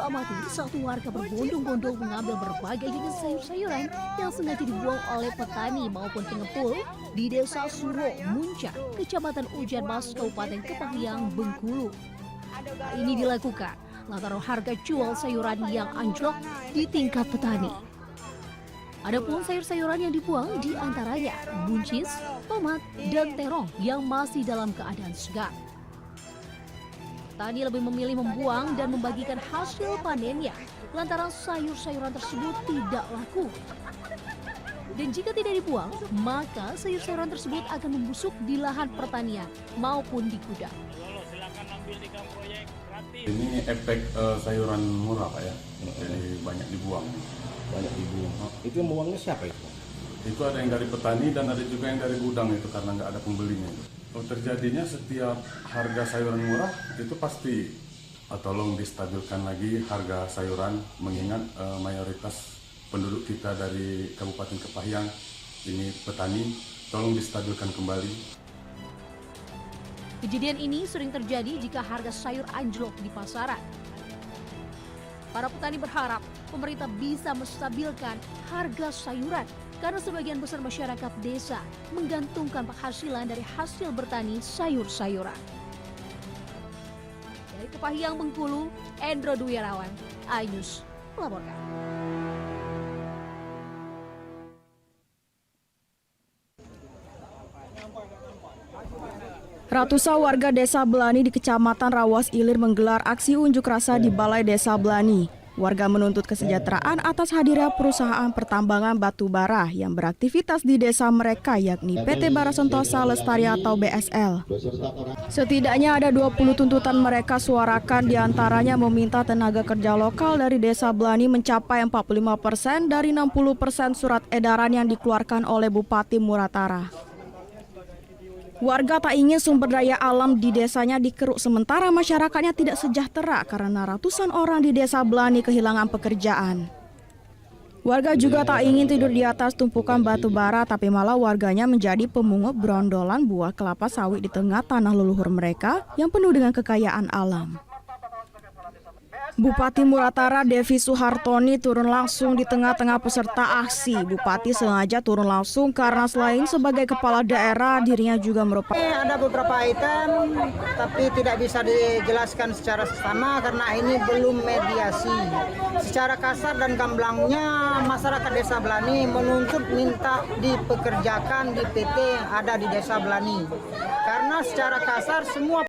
amati satu warga berbondong-bondong mengambil berbagai jenis sayur-sayuran yang sengaja dibuang oleh petani maupun pengepul di Desa Suro, Muncak, Kecamatan Ujan Mas, Kabupaten Kepahyang, Bengkulu. Ini dilakukan lantaran harga jual sayuran yang anjlok di tingkat petani. Adapun sayur-sayuran yang dibuang diantaranya buncis, tomat, dan terong yang masih dalam keadaan segar. Petani lebih memilih membuang dan membagikan hasil panennya lantaran sayur-sayuran tersebut tidak laku. Dan jika tidak dibuang, maka sayur-sayuran tersebut akan membusuk di lahan pertanian maupun di gudang. Ini efek sayuran murah Pak ya, jadi banyak dibuang. Banyak dibuang. Itu yang buangnya siapa itu? Itu ada yang dari petani dan ada juga yang dari gudang itu karena nggak ada pembelinya. Terjadinya setiap harga sayuran murah itu pasti tolong distabilkan lagi harga sayuran mengingat mayoritas penduduk kita dari Kabupaten Kepahyang ini petani, tolong distabilkan kembali. Kejadian ini sering terjadi jika harga sayur anjlok di pasaran. Para petani berharap pemerintah bisa menstabilkan harga sayuran karena sebagian besar masyarakat desa menggantungkan penghasilan dari hasil bertani sayur-sayuran. Dari Kepahyang, Bengkulu, Endro Dwiarawan, iNews melaporkan. Ratusan warga Desa Belani di Kecamatan Rawas Ilir menggelar aksi unjuk rasa di Balai Desa Belani. Warga menuntut kesejahteraan atas hadirnya perusahaan pertambangan batu bara yang beraktivitas di desa mereka, yakni PT Bara Sentosa Lestari atau BSL. Setidaknya ada 20 tuntutan mereka suarakan, diantaranya meminta tenaga kerja lokal dari Desa Belani mencapai 45% dari 60% surat edaran yang dikeluarkan oleh Bupati Muratara. Warga tak ingin sumber daya alam di desanya dikeruk, sementara masyarakatnya tidak sejahtera karena ratusan orang di Desa Belani kehilangan pekerjaan. Warga juga tak ingin tidur di atas tumpukan batu bara, tapi malah warganya menjadi pemungut brondolan buah kelapa sawit di tengah tanah leluhur mereka yang penuh dengan kekayaan alam. Bupati Muratara Devi Suhartoni turun langsung di tengah-tengah peserta aksi. Bupati sengaja turun langsung karena selain sebagai kepala daerah, dirinya juga merupakan... Ada beberapa item, tapi tidak bisa dijelaskan secara seksama karena ini belum mediasi. Secara kasar dan gamblangnya, masyarakat Desa Belani menuntut minta dipekerjakan di PT yang ada di Desa Belani. Karena secara kasar semua